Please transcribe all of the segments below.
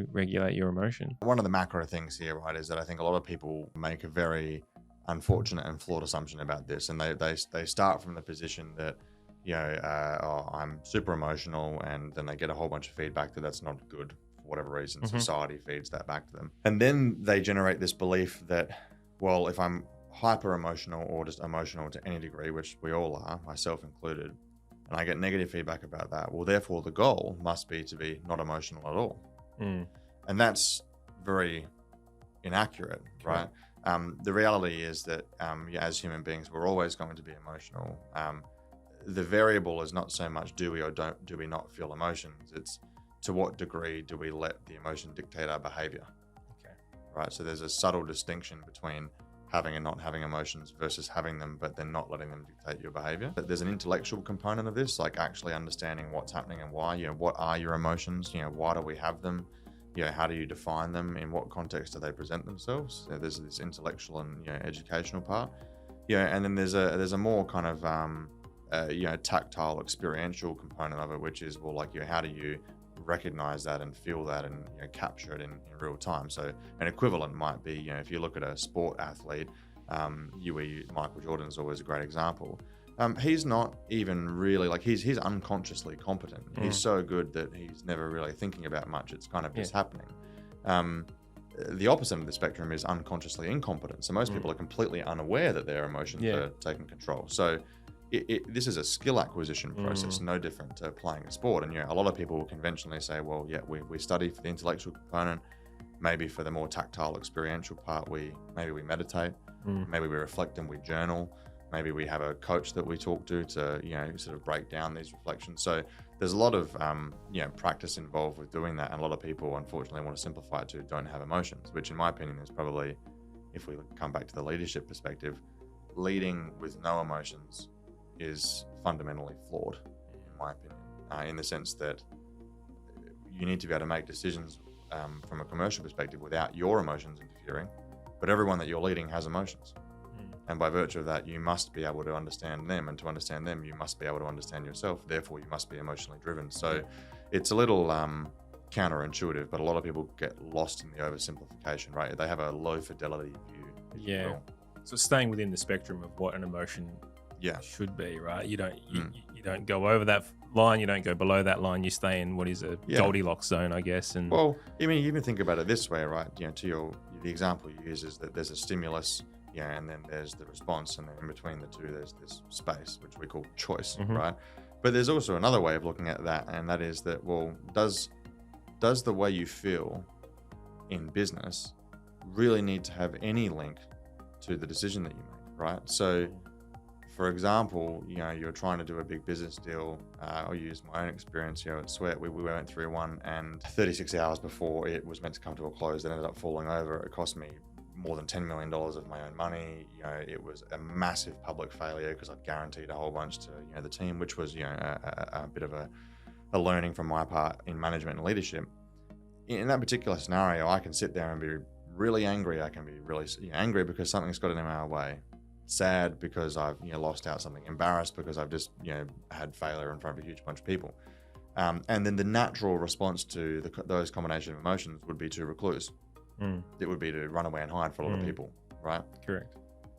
to regulate your emotion? One of the macro things here, right, is that I think a lot of people make a very unfortunate and flawed assumption about this, and they start from the position that, I'm super emotional, and then they get a whole bunch of feedback that that's not good for whatever reason. Mm-hmm. Society feeds that back to them, and then they generate this belief that, well, if I'm hyper emotional or just emotional to any degree, which we all are, myself included, and I get negative feedback about that, well, therefore the goal must be to be not emotional at all. And that's very inaccurate, right? The reality is that as human beings, we're always going to be emotional. The variable is not so much do we not feel emotions, it's to what degree do we let the emotion dictate our behavior. Okay. Right, so there's a subtle distinction between having and not having emotions versus having them but then not letting them dictate your behavior. But there's an intellectual component of this, like actually understanding what's happening and why. What are your emotions? Why do we have them? How do you define them? In what context do they present themselves? There's this intellectual and educational part. And then there's a more kind of tactile, experiential component of it, which is how do you recognize that and feel that and capture it in real time. So an equivalent might be if you look at a sport athlete, Michael Jordan is always a great example. He's not even really he's unconsciously competent. He's so good that he's never really thinking about much. It's kind of just happening. The opposite of the spectrum is unconsciously incompetent. So most people are completely unaware that their emotions are taking control. So this is a skill acquisition process, no different to playing a sport. And a lot of people will conventionally say, well, we study for the intellectual component. Maybe for the more tactile, experiential part, maybe we meditate, maybe we reflect and we journal. Maybe we have a coach that we talk to sort of break down these reflections. So there's a lot of practice involved with doing that, and a lot of people unfortunately want to simplify it to don't have emotions, which in my opinion is probably, if we come back to the leadership perspective, leading with no emotions is fundamentally flawed, in my opinion, in the sense that you need to be able to make decisions from a commercial perspective without your emotions interfering, but everyone that you're leading has emotions. And by virtue of that, you must be able to understand them, and to understand them, you must be able to understand yourself. Therefore, you must be emotionally driven. So it's a little counterintuitive, but a lot of people get lost in the oversimplification, right? They have a low fidelity view. Yeah. So staying within the spectrum of what an emotion should be, right? You don't go over that line, you don't go below that line, you stay in what is a Goldilocks zone, I guess. And well, you even think about it this way, right? To the example you use is that there's a stimulus, and then there's the response, and then in between the two there's this space which we call choice, right? But there's also another way of looking at that, and that is that, well, does the way you feel in business really need to have any link to the decision that you make, right? So for example, you're trying to do a big business deal. I'll use my own experience at Sweat. We went through one, and 36 hours before it was meant to come to a close, it ended up falling over. It cost me more than $10 million of my own money. It was a massive public failure because I've guaranteed a whole bunch to the team, which was a bit of a learning from my part in management and leadership. In that particular scenario, I can sit there and be really angry. I can be really angry because something's got in our way. Sad because I've lost out something. Embarrassed because I've just had failure in front of a huge bunch of people. And then the natural response to those combination of emotions would be to recluse. It would be to run away and hide for a lot of people, right? Correct.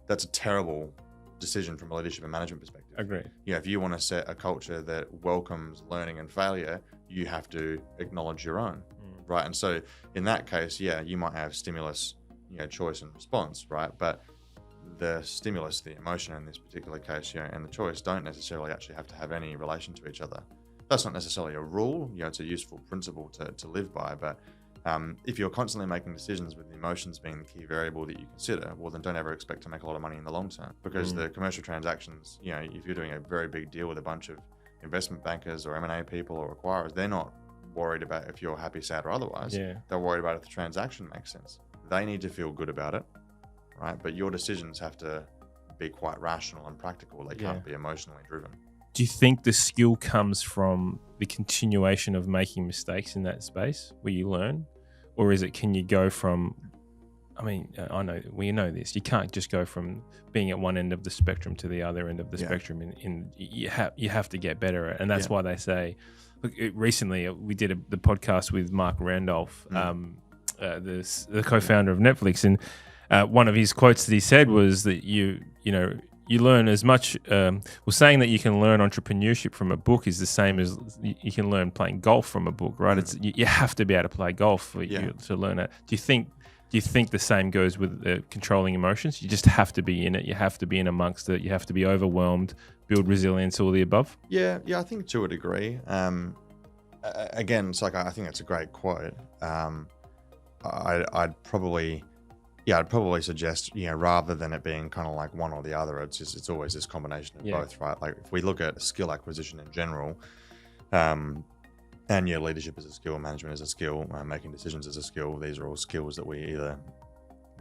That's a terrible decision from a leadership and management perspective. Agreed. If you want to set a culture that welcomes learning and failure, you have to acknowledge your own, right? And so in that case, you might have stimulus, choice and response, right? But the stimulus, the emotion in this particular case, and the choice don't necessarily actually have to have any relation to each other. That's not necessarily a rule, it's a useful principle to live by, but if you're constantly making decisions with the emotions being the key variable that you consider, well, then don't ever expect to make a lot of money in the long term, because the commercial transactions, if you're doing a very big deal with a bunch of investment bankers or M&A people or acquirers, they're not worried about if you're happy, sad, or otherwise. They're worried about if the transaction makes sense. They need to feel good about it, right? But your decisions have to be quite rational and practical. They can't be emotionally driven. Do you think the skill comes from the continuation of making mistakes in that space where you learn? Or is it, can you go from I mean, I know we know this. You can't just go from being at one end of the spectrum to the other end of the spectrum. You have to get better, and that's why they say. Look, recently we did the podcast with Mark Randolph, the co-founder of Netflix, and one of his quotes that he said was that you learn as much. Saying that you can learn entrepreneurship from a book is the same as you can learn playing golf from a book, right? It's you have to be able to play golf for you to learn it. Do you think the same goes with controlling emotions? You just have to be in it. You have to be in amongst it. You have to be overwhelmed, build resilience, all the above. Yeah, I think to a degree. Again, it's like I think that's a great quote. I'd probably suggest, rather than it being kind of like one or the other, it's always this combination of both, right? Like if we look at skill acquisition in general, and leadership is a skill, management is a skill, making decisions is a skill. These are all skills that we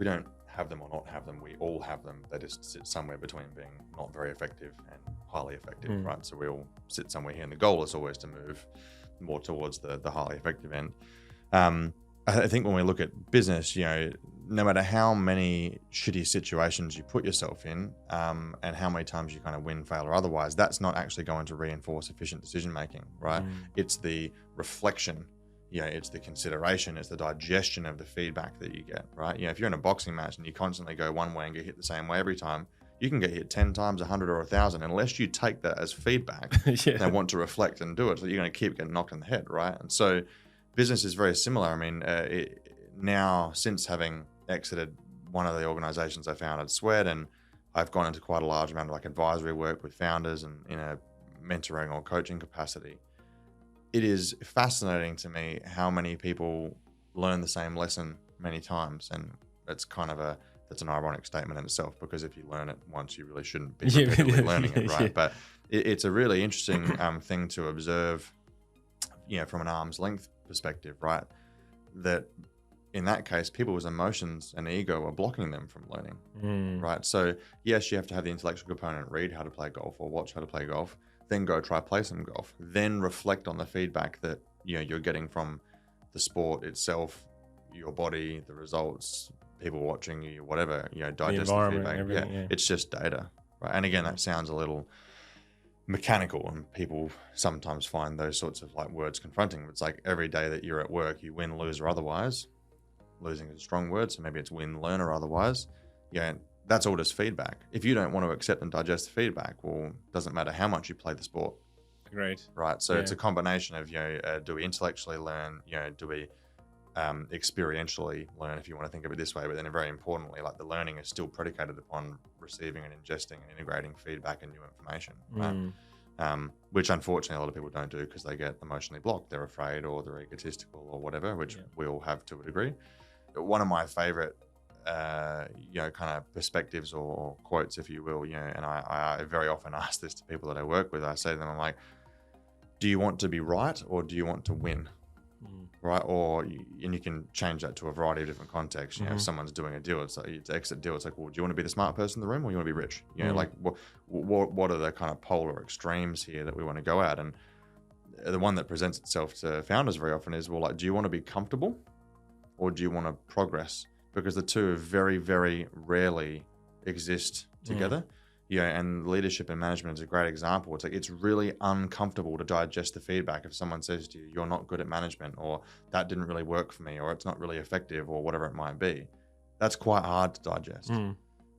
don't have them or not have them. We all have them. They just sit somewhere between being not very effective and highly effective, right? So we all sit somewhere here, and the goal is always to move more towards the highly effective end. I think when we look at business, no matter how many shitty situations you put yourself in, and how many times you kind of win, fail, or otherwise, that's not actually going to reinforce efficient decision making, right? It's the reflection, it's the consideration, it's the digestion of the feedback that you get, right? If you're in a boxing match and you constantly go one way and get hit the same way every time, you can get hit 10 times, 100 or 1,000, unless you take that as feedback and want to reflect and do it. So you're going to keep getting knocked in the head, right? And so business is very similar. I mean, now since having exited one of the organizations I founded, Sweat, and I've gone into quite a large amount of like advisory work with founders and in a mentoring or coaching capacity. It is fascinating to me how many people learn the same lesson many times, and that's kind of that's an ironic statement in itself, because if you learn it once, you really shouldn't be repeatedly learning it, right? But it's a really interesting thing to observe, from an arm's length perspective, right? That in that case, people's emotions and ego are blocking them from learning, right? So yes, you have to have the intellectual component, read how to play golf or watch how to play golf, then go try play some golf, then reflect on the feedback that you're getting from the sport itself, your body, the results, people watching you, whatever, digest the feedback. It's just data, right? And again, that sounds a little mechanical, and people sometimes find those sorts of like words confronting. It's like every day that you're at work, you win, lose, or otherwise. Losing is a strong word, so maybe it's win, learn, or otherwise. That's all just feedback. If you don't want to accept and digest the feedback, well, it doesn't matter how much you play the sport. Great. Right. So it's a combination of, do we intellectually learn? Do we experientially learn, if you want to think of it this way? But then very importantly, like the learning is still predicated upon receiving and ingesting and integrating feedback and new information, right? Which unfortunately a lot of people don't do because they get emotionally blocked. They're afraid or they're egotistical or whatever, which we all have to a degree. One of my favorite, kind of perspectives or quotes, if you will, and I very often ask this to people that I work with. I say to them, I'm like, do you want to be right or do you want to win? Right? And you can change that to a variety of different contexts. If someone's doing a deal, it's like, it's an exit deal. It's like, well, do you want to be the smart person in the room or you want to be rich? Like what are the kind of polar extremes here that we want to go at? And the one that presents itself to founders very often is, well, like, do you want to be comfortable or do you want to progress? Because the two very, very rarely exist together. And leadership and management is a great example. It's like, it's really uncomfortable to digest the feedback if someone says to you, you're not good at management, or that didn't really work for me, or it's not really effective, or whatever it might be. That's quite hard to digest.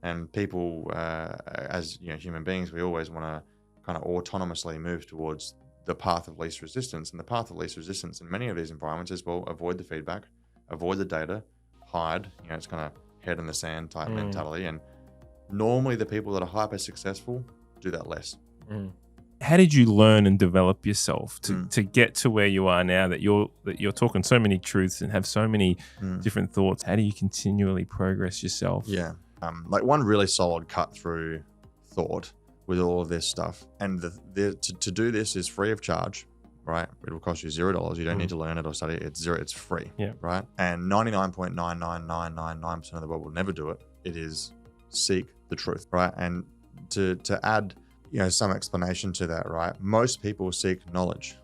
And people, as human beings, we always want to kind of autonomously move towards the path of least resistance. And the path of least resistance in many of these environments is, well, avoid the feedback, avoid the data, hide. It's kind of head in the sand type mentality. And normally the people that are hyper successful do that less. How did you learn and develop yourself to get to where you are now, that you're talking so many truths and have so many different thoughts? How do you continually progress yourself? Like one really solid cut through thought with all of this stuff, and to do this is free of charge, right? It will cost you $0. You don't need to learn it or study it. It's zero. It's free, right? And 99.99999% of the world will never do it. It is seek the truth, right? And to add, some explanation to that, right? Most people seek knowledge,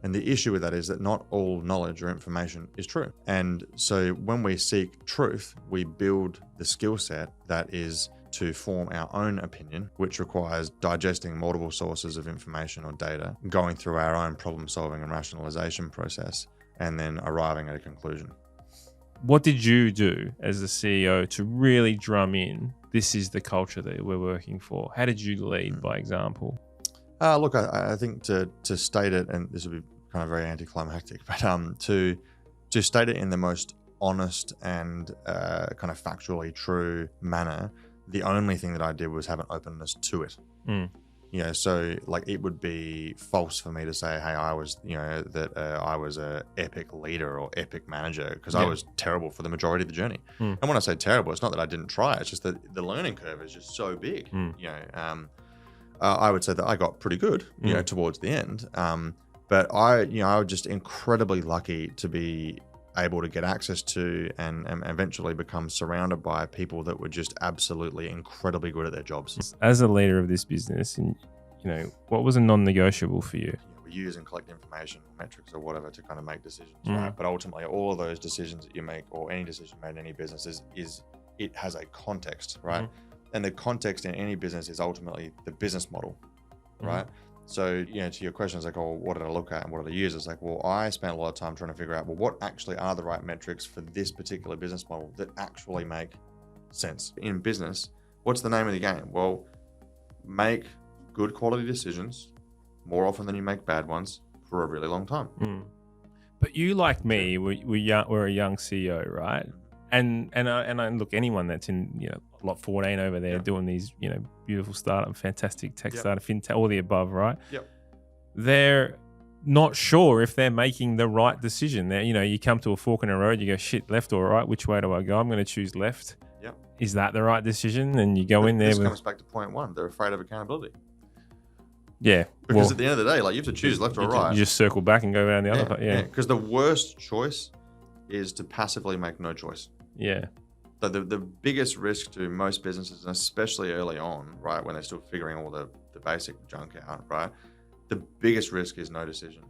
And the issue with that is that not all knowledge or information is true. And so when we seek truth, we build the skill set that is to form our own opinion, which requires digesting multiple sources of information or data, going through our own problem solving and rationalization process, and then arriving at a conclusion. What did you do as the CEO to really drum in, this is the culture that we're working for? How did you lead by example? Look, I think to state it, and this will be kind of very anticlimactic, but to state it in the most honest and kind of factually true manner, the only thing that I did was have an openness to it. So like it would be false for me to say, hey, I was, I was a epic leader or epic manager, because I was terrible for the majority of the journey. And when I say terrible, it's not that I didn't try. It's just that the learning curve is just so big. I would say that I got pretty good, towards the end. But I was just incredibly lucky to be able to get access to and eventually become surrounded by people that were just absolutely incredibly good at their jobs. As a leader of this business, and what was a non-negotiable for you? We use and collect information, metrics or whatever to kind of make decisions, right? But ultimately, all of those decisions that you make, or any decision made in any business, is it has a context, right? And the context in any business is ultimately the business model, right? So, to your question, it's like, oh, what did I look at and what did I use? It's like, well, I spent a lot of time trying to figure out, well, what actually are the right metrics for this particular business model that actually make sense? In business, what's the name of the game? Well, make good quality decisions more often than you make bad ones for a really long time. But you, like me, we're a young CEO, right? And I look, anyone that's in lot 14 over there doing these beautiful startup, fantastic tech startup, fintech, all the above, right? They're not sure if they're making the right decision. There, you come to a fork in a road, you go, shit, left or right? Which way do I go? I'm going to choose left. Is that the right decision? And you go in there. This comes back to point one. They're afraid of accountability. Yeah. Because at the end of the day, like, you have to choose left or right. You just circle back and go down the other. Yeah. Because the worst choice is to passively make no choice. Yeah. So the biggest risk to most businesses, and especially early on, right, when they're still figuring all the basic junk out, right, the biggest risk is no decision.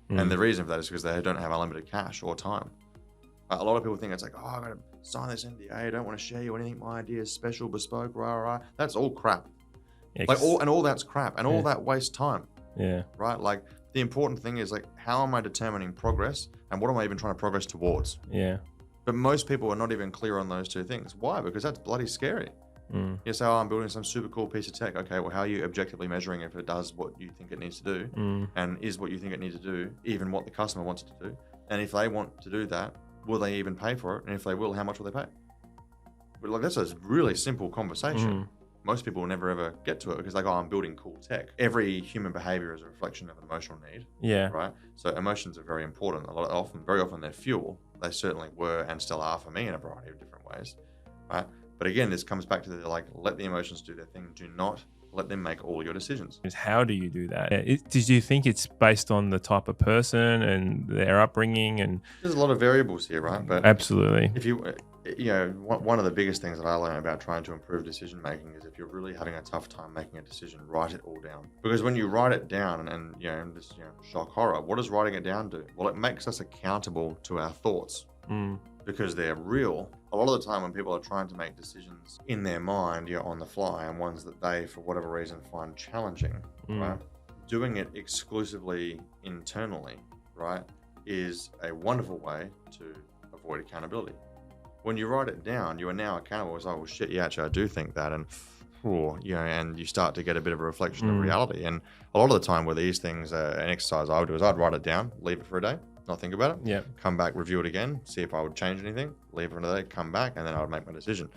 And the reason for that is because they don't have unlimited cash or time. A lot of people think it's like, oh, I got to sign this NDA. I don't want to share you anything. My idea is special, bespoke, rah. That's all crap. All that's crap, and all that wastes time. Yeah. Right. Like, the important thing is, like, how am I determining progress, and what am I even trying to progress towards? Yeah. But most people are not even clear on those two things. Why? Because that's bloody scary. You say, oh, I'm building some super cool piece of tech. Okay, well, how are you objectively measuring if it does what you think it needs to do? And is what you think it needs to do even what the customer wants it to do? And if they want to do that, will they even pay for it? And if they will, how much will they pay? But like, that's a really simple conversation. Most people will never ever get to it because, like, oh, I'm building cool tech. Every human behavior is a reflection of an emotional need. Yeah. Right. So emotions are very important. Very often they're fuel. They certainly were and still are for me in a variety of different ways. Right. But again, this comes back to let the emotions do their thing. Do not let them make all your decisions. How do you do that? Do you think it's based on the type of person and their upbringing? And there's a lot of variables here, right? But absolutely. If you one of the biggest things that I learned about trying to improve decision making is, if you're really having a tough time making a decision, write it all down. Because when you write it down, and this shock horror, what does writing it down do? Well, it makes us accountable to our thoughts. Because they're real. A lot of the time when people are trying to make decisions in their mind, on the fly, and ones that they, for whatever reason, find challenging, right? Doing it exclusively internally, right, is a wonderful way to avoid accountability. When you write it down, you are now accountable. It's like, well, shit, yeah, actually, I do think that. And, and you start to get a bit of a reflection of reality. And a lot of the time with these things, an exercise I would do is I'd write it down, leave it for a day, not think about it, come back, review it again, see if I would change anything, leave it another day, come back, and then I would make my decision.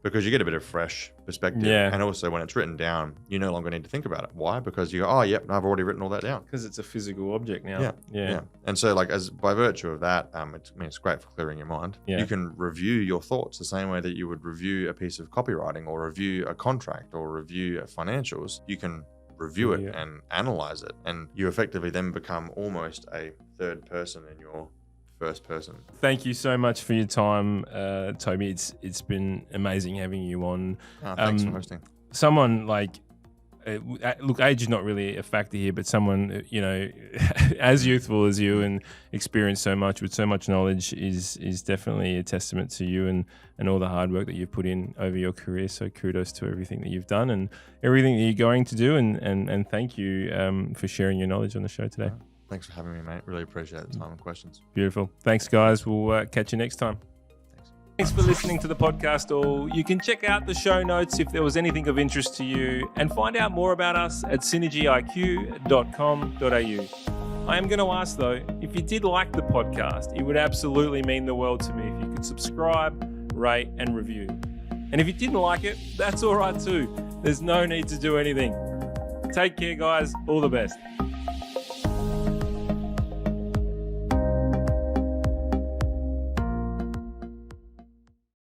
Because you get a bit of fresh perspective. And also when it's written down, you no longer need to think about it. Why? Because you go, oh, yep, I've already written all that down. Because it's a physical object now. Yeah. And so, like, as by virtue of that, it's great for clearing your mind. You can review your thoughts the same way that you would review a piece of copywriting, or review a contract, or review financials. You can review it and analyze it, and you effectively then become almost a third person in your first person. Thank you so much for your time, Tobi. It's been amazing having you on. Thanks for hosting. Someone like look, age is not really a factor here, but someone, as youthful as you and experienced so much with so much knowledge is definitely a testament to you and all the hard work that you've put in over your career. So kudos to everything that you've done and everything that you're going to do. And thank you for sharing your knowledge on the show today. Thanks for having me, mate. Really appreciate the time and questions. Beautiful. Thanks, guys. We'll catch you next time. Thanks for listening to the podcast all. You can check out the show notes if there was anything of interest to you and find out more about us at SynergyIQ.com.au. I am going to ask though, if you did like the podcast, it would absolutely mean the world to me if you could subscribe, rate and review. And if you didn't like it, that's all right too. There's no need to do anything. Take care, guys. All the best.